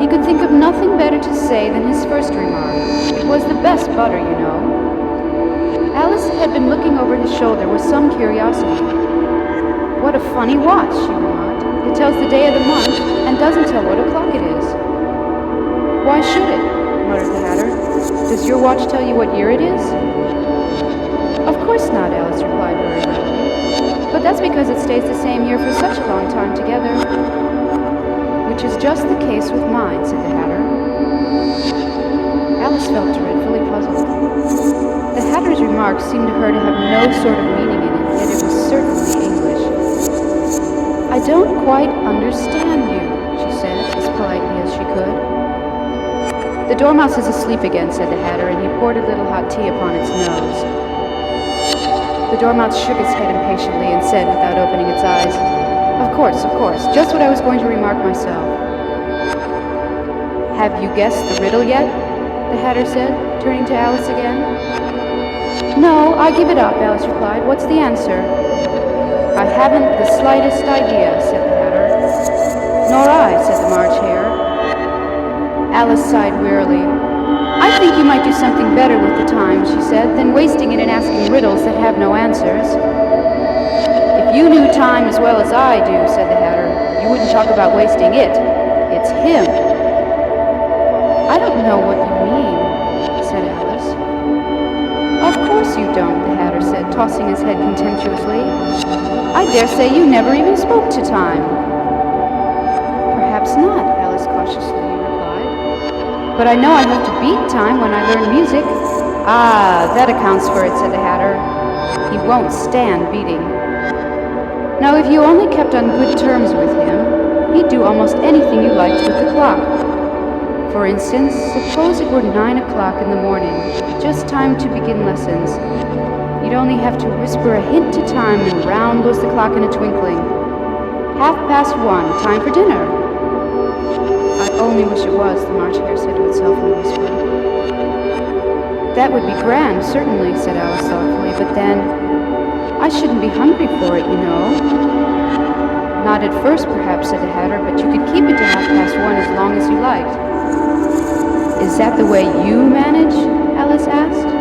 He could think of nothing better to say than his first remark. It was the best butter, you know. Alice had been looking over his shoulder with some curiosity. What a funny watch, she remarked. It tells the day of the month and doesn't tell what o'clock it is. Why should it? Muttered the Hatter. Does your watch tell you what year it is? Of course not, Alice replied very readily. But that's because it stays the same year for such a long time together. Which is just the case with mine, said the Hatter. Alice felt dreadfully puzzled. The Hatter's remark seemed to her to have no sort of meaning in it, yet it was certainly English. I don't quite understand you, she said, as politely as she could. The Dormouse is asleep again, said the Hatter, and he poured a little hot tea upon its nose. The Dormouse shook its head impatiently and said, without opening its eyes, Of course, just what I was going to remark myself. Have you guessed the riddle yet? The Hatter said, turning to Alice again. No, I give it up, Alice replied. What's the answer? I haven't the slightest idea, said the Hatter. Nor I, said the March Hare. Alice sighed wearily. I think you might do something better with the time, she said, than wasting it in asking riddles that have no answers. If you knew time as well as I do, said the Hatter, you wouldn't talk about wasting it. It's him. I don't know what you mean, said Alice. Of course you don't, the Hatter said, tossing his head contemptuously. I dare say you never even spoke to time. Perhaps not, Alice cautiously replied. But I know I have to beat time when I learn music. Ah, that accounts for it, said the Hatter. He won't stand beating. Now, if you only kept on good terms with him, he'd do almost anything you liked with the clock. For instance, suppose it were 9 o'clock in the morning, just time to begin lessons. You'd only have to whisper a hint to time and round goes the clock in a twinkling. 1:30, time for dinner. I only wish it was, the March Hare said to itself in a whisper. That would be grand, certainly, said Alice thoughtfully, but then, I shouldn't be hungry for it, you know. Not at first, perhaps, said the Hatter, but you could keep it to 1:30 as long as you liked. Is that the way you manage? Alice asked.